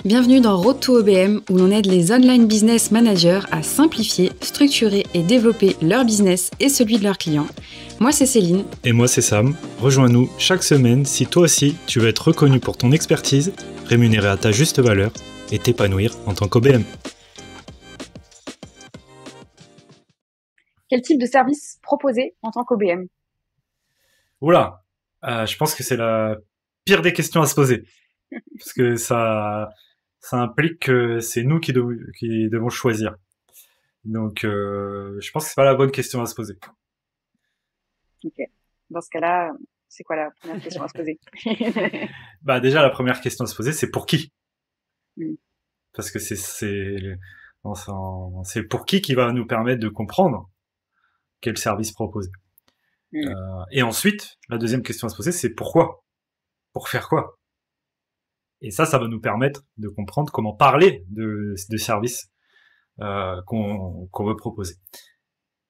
Bienvenue dans Road to OBM où l'on aide les online business managers à simplifier, structurer et développer leur business et celui de leurs clients. Moi c'est Céline. Et moi c'est Sam. Rejoins-nous chaque semaine si toi aussi tu veux être reconnu pour ton expertise, rémunéré à ta juste valeur et t'épanouir en tant qu'OBM. Quel type de service proposer en tant qu'OBM? Oula, je pense que c'est la pire des questions à se poser. Parce que ça implique que c'est nous qui devons choisir. Donc, je pense que c'est pas la bonne question à se poser. Ok. Dans ce cas-là, c'est quoi la première question à se poser? Déjà, la première question à se poser, c'est pour qui? Mm. Parce que c'est pour qui va nous permettre de comprendre quel service proposer. Mm. Et ensuite, la deuxième question à se poser, c'est pourquoi? Pour faire quoi? Et ça va nous permettre de comprendre comment parler de services qu'on veut proposer.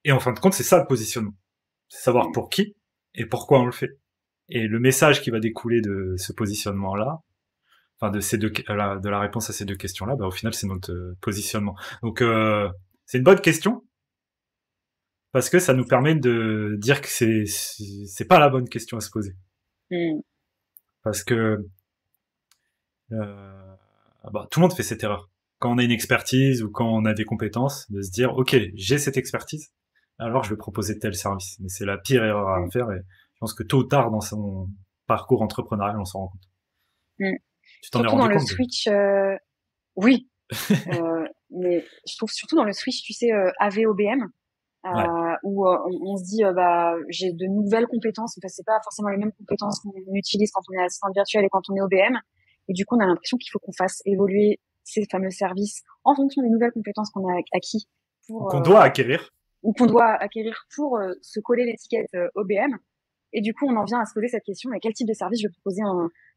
Et en fin de compte, c'est ça le positionnement. C'est savoir pour qui et pourquoi on le fait. Et le message qui va découler de ce positionnement-là, enfin de la réponse à ces deux questions-là, au final, c'est notre positionnement. Donc, c'est une bonne question parce que ça nous permet de dire que c'est pas la bonne question à se poser. Parce que tout le monde fait cette erreur. Quand on a une expertise ou quand on a des compétences, de se dire, OK, j'ai cette expertise, alors je vais proposer tel service. Mais c'est la pire erreur à faire et je pense que tôt ou tard dans son parcours entrepreneurial, on s'en rend compte. Tu t'en es rendu compte? Surtout dans le switch, oui. Mais je trouve surtout dans le switch, tu sais, AV-OBM, où on se dit, j'ai de nouvelles compétences. Enfin, c'est pas forcément les mêmes compétences qu'on utilise quand on est assistant virtuel et quand on est OBM. Et du coup, on a l'impression qu'il faut qu'on fasse évoluer ces fameux services en fonction des nouvelles compétences qu'on a acquis qu'on doit acquérir. Ou qu'on doit acquérir pour se coller l'étiquette OBM. Et du coup, on en vient à se poser cette question, mais quel type de service je vais proposer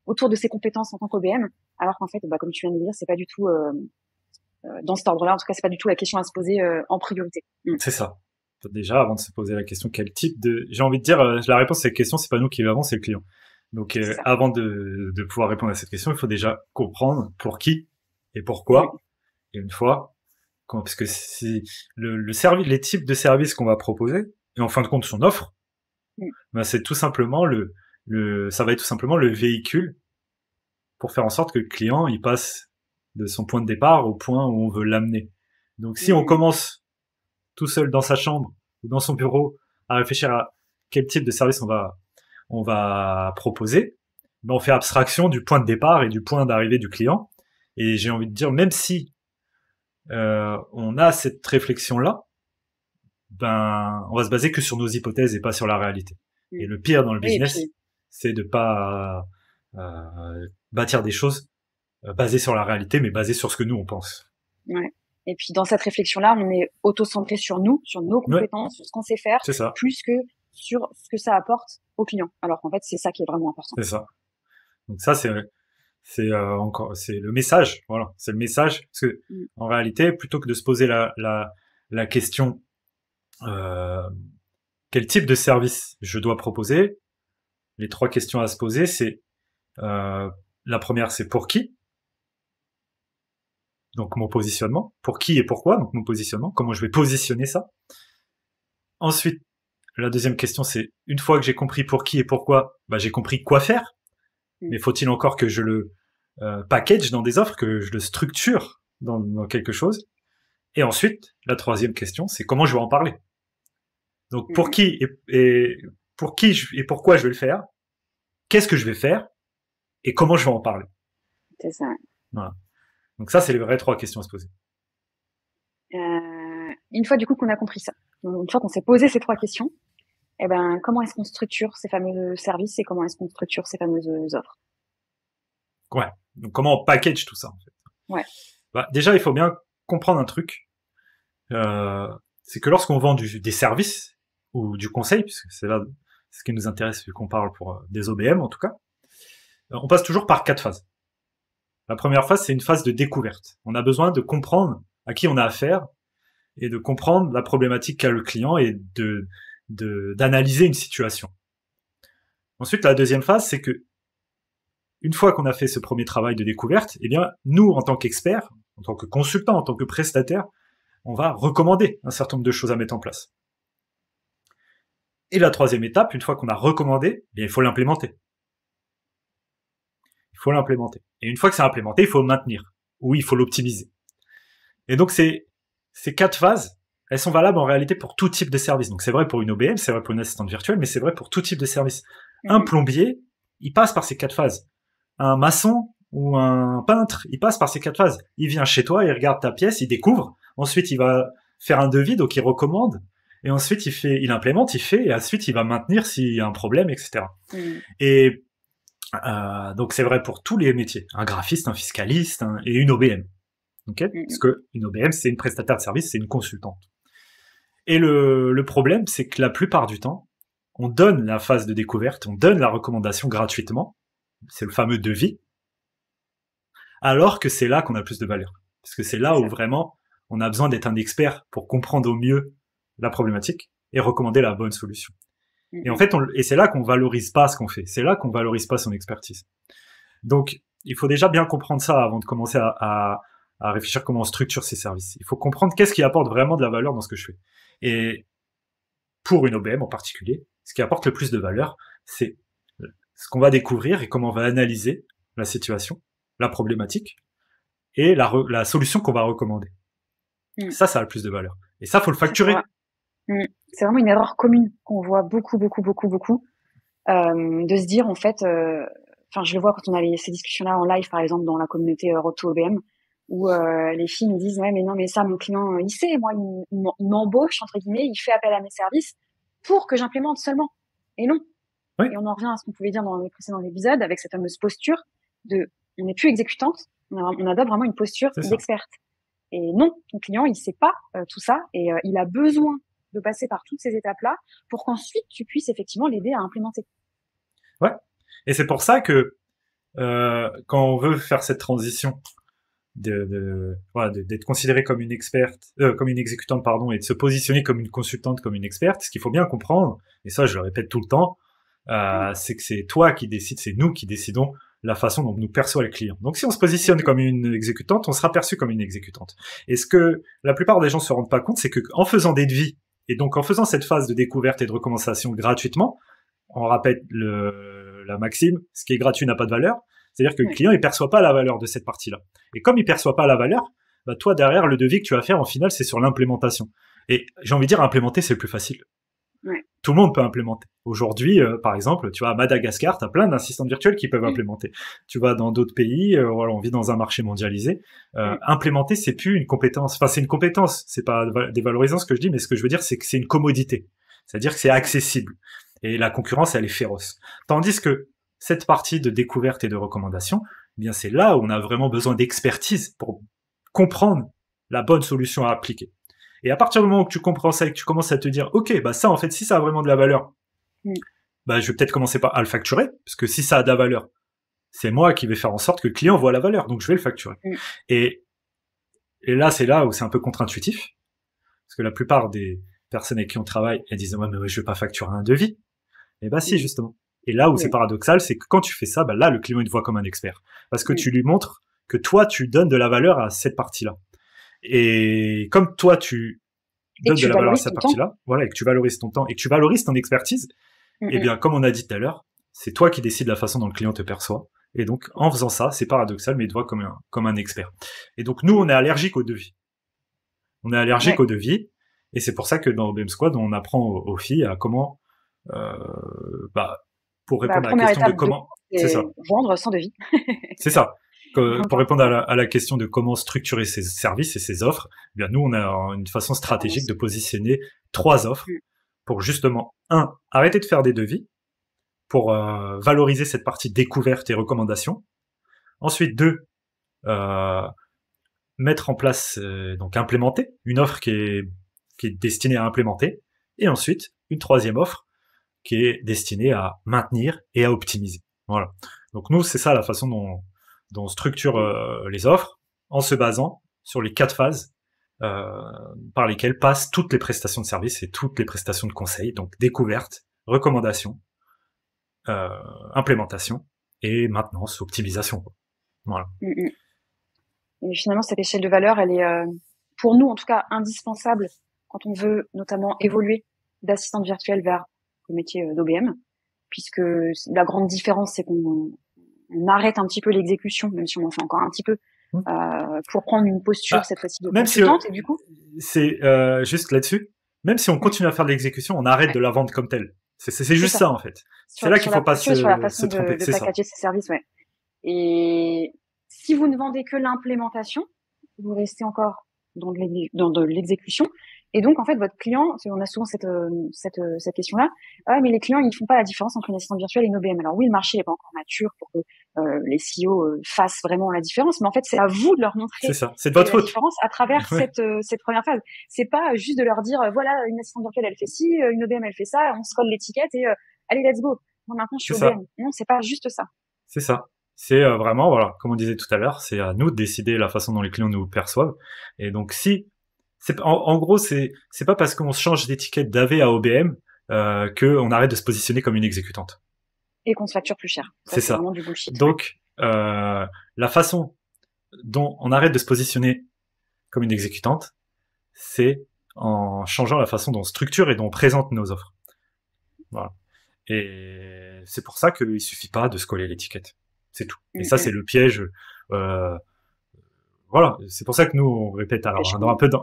autour de ces compétences en tant qu'OBM? Alors qu'en fait, comme tu viens de le dire, c'est pas du tout dans cet ordre-là. En tout cas, c'est pas du tout la question à se poser en priorité. C'est ça. Déjà, avant de se poser la question, quel type de... J'ai envie de dire, la réponse à cette question, c'est pas nous qui l'avons, c'est le client. Donc, avant de pouvoir répondre à cette question, il faut déjà comprendre pour qui et pourquoi. Oui. Et une fois, parce que si le service, les types de services qu'on va proposer, et en fin de compte son offre, c'est tout simplement ça va être tout simplement le véhicule pour faire en sorte que le client il passe de son point de départ au point où on veut l'amener. Donc, si on commence tout seul dans sa chambre ou dans son bureau à réfléchir à quel type de service on va proposer, on fait abstraction du point de départ et du point d'arrivée du client. Et j'ai envie de dire, même si on a cette réflexion-là, on va se baser que sur nos hypothèses et pas sur la réalité. Et le pire dans le business, c'est de pas bâtir des choses basées sur la réalité, mais basées sur ce que nous on pense. Ouais. Et puis dans cette réflexion-là, on est auto-centré sur nous, sur nos compétences, sur ce qu'on sait faire, plus que sur ce que ça apporte au client. Alors qu'en fait, c'est ça qui est vraiment important. C'est ça. Donc ça, c'est le message. Voilà, c'est le message. Parce que en réalité, plutôt que de se poser la question quel type de service je dois proposer, les trois questions à se poser, c'est la première, c'est pour qui. Donc mon positionnement, pour qui et pourquoi, donc mon positionnement, comment je vais positionner ça. Ensuite, la deuxième question, c'est une fois que j'ai compris pour qui et pourquoi, j'ai compris quoi faire, mais faut-il encore que je le package dans des offres, que je le structure dans quelque chose. Et ensuite, la troisième question, c'est comment je vais en parler. Donc pour qui et pourquoi je vais le faire, qu'est-ce que je vais faire et comment je vais en parler. C'est ça. Voilà. Donc ça, c'est les vraies trois questions à se poser. Une fois du coup qu'on a compris ça, une fois qu'on s'est posé ces trois questions, comment est-ce qu'on structure ces fameux services et comment est-ce qu'on structure ces fameuses offres? Ouais. Donc comment on package tout ça en fait. Ouais. Déjà, il faut bien comprendre un truc. C'est que lorsqu'on vend des services ou du conseil, puisque c'est là ce qui nous intéresse vu qu'on parle pour des OBM en tout cas, on passe toujours par 4 phases. La première phase, c'est une phase de découverte. On a besoin de comprendre à qui on a affaire et de comprendre la problématique qu'a le client et d'analyser une situation. Ensuite, la deuxième phase, c'est que une fois qu'on a fait ce premier travail de découverte, eh bien, nous, en tant qu'experts, en tant que consultants, en tant que prestataires, on va recommander un certain nombre de choses à mettre en place. Et la troisième étape, une fois qu'on a recommandé, eh bien, il faut l'implémenter. Il faut l'implémenter. Et une fois que c'est implémenté, il faut le maintenir. Ou il faut l'optimiser. Et donc, ces 4 phases, elles sont valables en réalité pour tout type de service. Donc, c'est vrai pour une OBM, c'est vrai pour une assistante virtuelle, mais c'est vrai pour tout type de service. Un plombier, il passe par ces 4 phases. Un maçon ou un peintre, il passe par ces 4 phases. Il vient chez toi, il regarde ta pièce, il découvre. Ensuite, il va faire un devis, donc il recommande. Et ensuite, il implémente, il fait, et ensuite, il va maintenir s'il y a un problème, etc. Et donc, c'est vrai pour tous les métiers. Un graphiste, un fiscaliste, et une OBM. Okay, parce que une OBM, c'est une prestataire de service, c'est une consultante. Et le problème, c'est que la plupart du temps, on donne la phase de découverte, on donne la recommandation gratuitement. C'est le fameux devis. Alors que c'est là qu'on a plus de valeur. Parce que c'est là où vraiment, on a besoin d'être un expert pour comprendre au mieux la problématique et recommander la bonne solution. Et en fait, c'est là qu'on valorise pas ce qu'on fait. C'est là qu'on valorise pas son expertise. Donc, il faut déjà bien comprendre ça avant de commencer à réfléchir comment on structure ces services. Il faut comprendre qu'est-ce qui apporte vraiment de la valeur dans ce que je fais. Et pour une OBM en particulier, ce qui apporte le plus de valeur, c'est ce qu'on va découvrir et comment on va analyser la situation, la problématique et la solution qu'on va recommander. Ça a le plus de valeur. Et ça, faut le facturer. C'est vraiment une erreur commune qu'on voit beaucoup, de se dire en fait, je le vois quand on a ces discussions-là en live, par exemple dans la communauté Road to OBM, où les filles nous disent ouais mais non mais ça mon client il sait, moi il m'embauche entre guillemets, il fait appel à mes services pour que j'implémente seulement. Et non. Oui. Et on en revient à ce qu'on pouvait dire dans les précédents épisodes avec cette fameuse posture de on n'est plus exécutante, on adopte vraiment une posture d'experte. Et non, ton client il sait pas tout ça et il a besoin de passer par toutes ces étapes-là pour qu'ensuite tu puisses effectivement l'aider à implémenter. Ouais. Et c'est pour ça que quand on veut faire cette transition d'être considéré comme une experte, comme une exécutante, pardon, et de se positionner comme une consultante, comme une experte, ce qu'il faut bien comprendre, et ça je le répète tout le temps, c'est que c'est toi qui décides, c'est nous qui décidons la façon dont nous perçoit le client. Donc si on se positionne comme une exécutante, on sera perçu comme une exécutante. Et ce que la plupart des gens se rendent pas compte, c'est que en faisant des devis, et donc en faisant cette phase de découverte et de recommandation gratuitement, on rappelle la maxime, ce qui est gratuit n'a pas de valeur. C'est-à-dire que le client, il perçoit pas la valeur de cette partie-là. Et comme il perçoit pas la valeur, bah, toi, derrière, le devis que tu vas faire, en final, c'est sur l'implémentation. Et j'ai envie de dire, implémenter, c'est le plus facile. Ouais. Tout le monde peut implémenter. Aujourd'hui, par exemple, tu vas à Madagascar, t'as plein d'assistants virtuels qui peuvent implémenter. Tu vas dans d'autres pays, voilà, on vit dans un marché mondialisé. Implémenter, c'est plus une compétence. Enfin, c'est une compétence. C'est pas dévalorisant ce que je dis, mais ce que je veux dire, c'est que c'est une commodité. C'est-à-dire que c'est accessible. Et la concurrence, elle est féroce. Tandis que cette partie de découverte et de recommandation, eh bien, c'est là où on a vraiment besoin d'expertise pour comprendre la bonne solution à appliquer. Et à partir du moment où tu comprends ça et que tu commences à te dire, ok, bah ça, en fait, si ça a vraiment de la valeur, bah je vais peut-être commencer par à le facturer, parce que si ça a de la valeur, c'est moi qui vais faire en sorte que le client voit la valeur, donc je vais le facturer. Et là, c'est là où c'est un peu contre-intuitif, parce que la plupart des personnes avec qui on travaille, elles disent, ouais, mais je vais pas facturer un devis. Et bah si, justement. Et là où c'est paradoxal, c'est que quand tu fais ça, bah là, le client, il te voit comme un expert. Parce que tu lui montres que toi, tu donnes de la valeur à cette partie-là. Et comme toi, tu donnes de la valeur à cette partie-là, voilà, et que tu valorises ton temps, et que tu valorises ton expertise, eh bien, comme on a dit tout à l'heure, c'est toi qui décides la façon dont le client te perçoit. Et donc, en faisant ça, c'est paradoxal, mais il te voit comme un expert. Et donc, nous, on est allergique au devis. On est allergique au devis. Et c'est pour ça que dans OBM Squad, on apprend aux filles à comment, pour répondre à la question de comment, c'est ça. Vendre sans devis. C'est ça. Pour répondre à la question de comment structurer ses services et ses offres, eh bien nous on a une façon stratégique de positionner 3 offres pour justement arrêter de faire des devis, pour valoriser cette partie découverte et recommandation. Ensuite 2, mettre en place, donc implémenter une offre qui est destinée à implémenter, et ensuite une 3e offre qui est destinée à maintenir et à optimiser. Voilà. Donc nous c'est ça la façon dont on structure les offres en se basant sur les 4 phases par lesquelles passent toutes les prestations de services et toutes les prestations de conseil, donc découverte, recommandation, implémentation et maintenance, optimisation, quoi. Voilà. Et finalement, cette échelle de valeur, elle est, pour nous, en tout cas, indispensable quand on veut notamment évoluer d'assistante virtuelle vers le métier d'OBM, puisque la grande différence, c'est qu'on arrête un petit peu l'exécution, même si on en fait encore un petit peu, pour prendre une posture, cette fois-ci, de consultante, et du coup. C'est, juste là-dessus, même si on continue à faire de l'exécution, on arrête de la vendre comme telle. C'est juste ça, en fait. C'est là qu'il faut pas sur la façon se tromper. de packager ces services, ouais. Et si vous ne vendez que l'implémentation, vous restez encore dans de l'exécution. Et donc, en fait, votre client, on a souvent cette question-là. Ah, mais les clients, ils font pas la différence entre une assistante virtuelle et une OBM. Alors oui, le marché n'est pas encore mature pour que les CEO fassent vraiment la différence, mais en fait, c'est à vous de leur montrer c'est de votre faute. La différence à travers cette première phase. C'est pas juste de leur dire, voilà, une assistante virtuelle, elle fait ci, une OBM, elle fait ça, on se colle l'étiquette et allez, let's go. Moi, maintenant, je suis OBM. Non, c'est pas juste ça. C'est ça. C'est vraiment, voilà, comme on disait tout à l'heure, c'est à nous de décider la façon dont les clients nous perçoivent. Et donc, si en gros, c'est pas parce qu'on change d'étiquette d'AV à OBM que on arrête de se positionner comme une exécutante. Et qu'on se facture plus cher. C'est ça. Vraiment du bullshit. Donc, la façon dont on arrête de se positionner comme une exécutante, c'est en changeant la façon dont on structure et dont on présente nos offres. Voilà. Et c'est pour ça qu'il suffit pas de se coller l'étiquette. C'est tout. Et ça, c'est le piège. Voilà. C'est pour ça que nous, on répète, alors,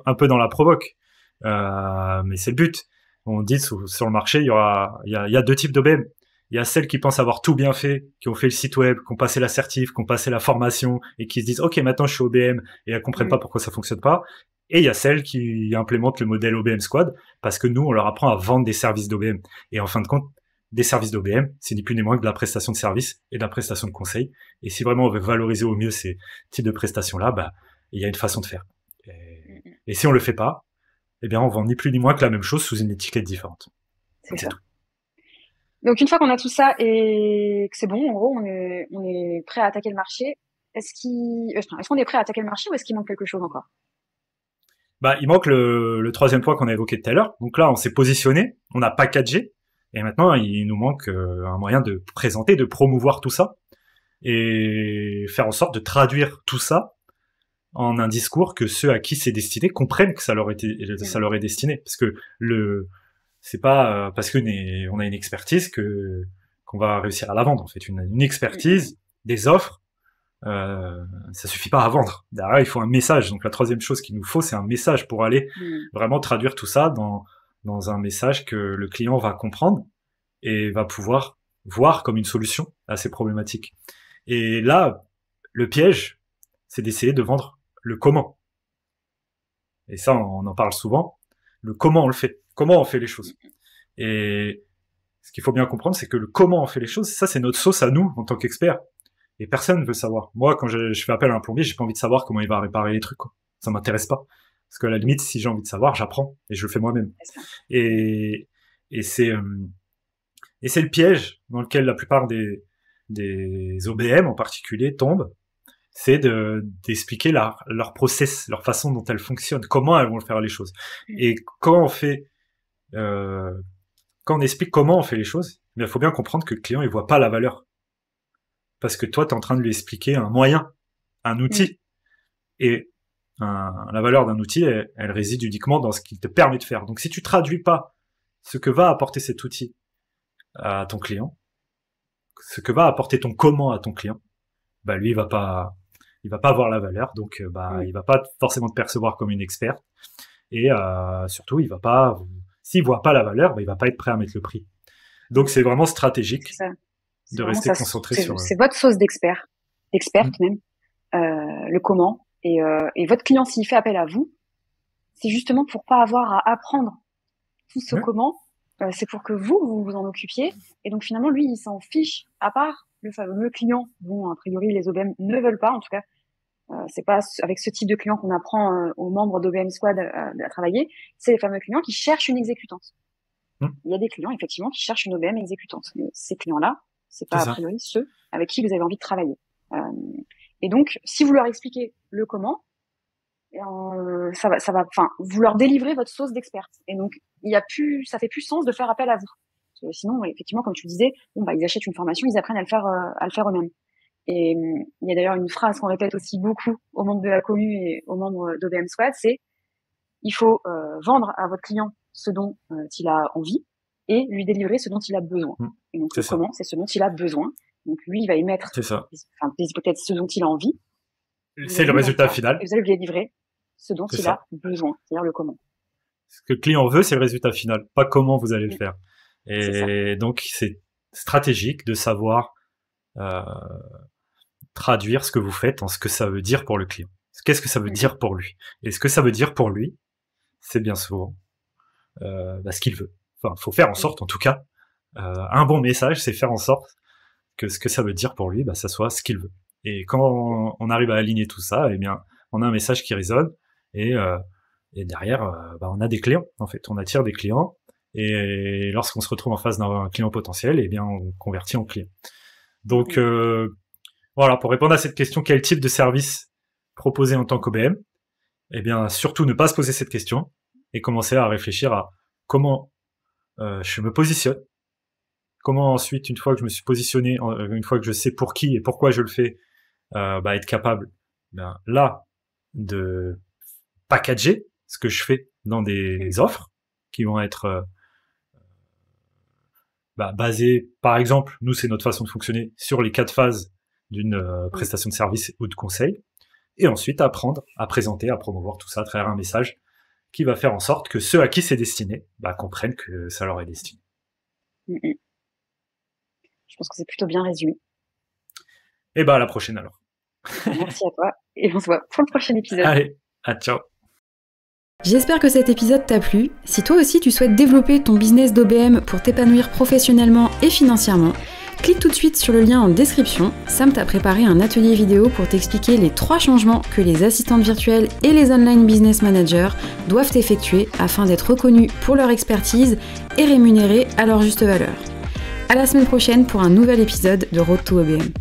un peu dans la provoque. Mais c'est le but. On dit sur le marché, il y a deux types d'OBM. Il y a celles qui pensent avoir tout bien fait, qui ont fait le site web, qui ont passé l'assertif, qui ont passé la formation et qui se disent, OK, maintenant je suis OBM et elles comprennent pas pourquoi ça fonctionne pas. Et il y a celles qui implémentent le modèle OBM Squad parce que nous, on leur apprend à vendre des services d'OBM. Et en fin de compte, des services d'OBM, c'est ni plus ni moins que de la prestation de service et de la prestation de conseil. Et si vraiment on veut valoriser au mieux ces types de prestations-là, bah, il y a une façon de faire. Et si on le fait pas, eh bien, on vend ni plus ni moins que la même chose sous une étiquette différente. C'est ça. Tout. Donc, une fois qu'on a tout ça et que c'est bon, en gros, on est prêt à attaquer le marché. Est-ce qu'on est prêt à attaquer le marché ou est-ce qu'il manque quelque chose encore? Bah, il manque le troisième point qu'on a évoqué tout à l'heure. Donc là, on s'est positionné, on a packagé, et maintenant, il nous manque un moyen de présenter, de promouvoir tout ça, et faire en sorte de traduire tout ça en un discours que ceux à qui c'est destiné comprennent que ça leur est destiné. Parce que c'est pas parce que on a une expertise qu'on va réussir à la vendre. En fait, une expertise, des offres, ça suffit pas à vendre. Derrière, il faut un message. Donc la troisième chose qu'il nous faut, c'est un message pour aller vraiment traduire tout ça dans un message que le client va comprendre et va pouvoir voir comme une solution à ces problématiques. Et là, le piège, c'est d'essayer de vendre le comment. Et ça, on en parle souvent. Le comment on le fait. Comment on fait les choses. Et ce qu'il faut bien comprendre, c'est que le comment on fait les choses, ça, c'est notre sauce à nous, en tant qu'experts. Et personne ne veut savoir. Moi, quand je fais appel à un plombier, j'ai pas envie de savoir comment il va réparer les trucs, quoi. Ça m'intéresse pas. Parce qu'à la limite, si j'ai envie de savoir, j'apprends. Et je le fais moi-même. Et c'est le piège dans lequel la plupart des OBM en particulier tombent. C'est d'expliquer leur process, leur façon dont elles fonctionnent, comment elles vont faire les choses. Et quand on explique comment on fait les choses, il faut bien comprendre que le client, il voit pas la valeur. Parce que toi, tu es en train de lui expliquer un moyen, un outil. Et la valeur d'un outil, elle réside uniquement dans ce qu'il te permet de faire. Donc si tu traduis pas ce que va apporter cet outil à ton client, ce que va apporter ton comment à ton client, bah lui, il va pas avoir la valeur, donc il va pas forcément te percevoir comme une experte. Et surtout, s'il voit pas la valeur, il va pas être prêt à mettre le prix. Donc c'est vraiment stratégique de rester concentré sur. C'est votre sauce d'experte même, le comment. Et votre client, s'il fait appel à vous, c'est justement pour pas avoir à apprendre tout ce comment. C'est pour que vous vous en occupiez. Et donc finalement, lui, il s'en fiche. À part le fameux client dont a priori les OBM ne veulent pas, en tout cas. C'est pas avec ce type de client qu'on apprend aux membres d'OBM Squad à travailler. C'est les fameux clients qui cherchent une exécutante. Il y a des clients effectivement qui cherchent une OBM exécutante. Mais ces clients-là, c'est pas a priori ceux avec qui vous avez envie de travailler. Et donc, si vous leur expliquez le comment, vous leur délivrez votre sauce d'experte. Et donc, ça fait plus sens de faire appel à vous. sinon, effectivement, comme tu disais, ils achètent une formation, ils apprennent à le faire eux-mêmes. Et il y a d'ailleurs une phrase qu'on répète aussi beaucoup aux membres de la commu et aux membres d'OBM Squad, c'est il faut vendre à votre client ce dont il a envie et lui délivrer ce dont il a besoin. Et donc le comment, c'est ce dont il a besoin. Donc lui, il va émettre des hypothèses, ce dont il a envie. C'est le résultat final. Et vous allez lui délivrer ce dont il a besoin, c'est-à-dire le comment. Ce que le client veut, c'est le résultat final, pas comment vous allez le faire. Et donc c'est stratégique de savoir traduire ce que vous faites en ce que ça veut dire pour le client. Qu'est-ce que ça veut dire pour lui? Et ce que ça veut dire pour lui, c'est bien souvent ce qu'il veut. Enfin, faut faire en sorte, en tout cas, un bon message, c'est faire en sorte que ce que ça veut dire pour lui, ça soit ce qu'il veut. Et quand on arrive à aligner tout ça, eh bien, on a un message qui résonne et derrière, on a des clients. En fait, on attire des clients et lorsqu'on se retrouve en face d'un client potentiel, eh bien, on convertit en client. Donc voilà, pour répondre à cette question, quel type de service proposer en tant qu'OBM? Eh bien, surtout ne pas se poser cette question et commencer à réfléchir à comment je me positionne. Comment ensuite, une fois que je me suis positionné, une fois que je sais pour qui et pourquoi je le fais, être capable là de packager ce que je fais dans des offres qui vont être basées, par exemple, nous c'est notre façon de fonctionner sur les 4 phases d'une prestation de service ou de conseil, et ensuite apprendre à présenter, à promouvoir tout ça à travers un message qui va faire en sorte que ceux à qui c'est destiné comprennent que ça leur est destiné. Je pense que c'est plutôt bien résumé. Et à la prochaine alors. Merci à toi et on se voit pour le prochain épisode. Allez, ciao. J'espère que cet épisode t'a plu. Si toi aussi tu souhaites développer ton business d'OBM pour t'épanouir professionnellement et financièrement, clique tout de suite sur le lien en description. Sam t'a préparé un atelier vidéo pour t'expliquer les 3 changements que les assistantes virtuelles et les online business managers doivent effectuer afin d'être reconnus pour leur expertise et rémunérés à leur juste valeur. À la semaine prochaine pour un nouvel épisode de Road to OBM.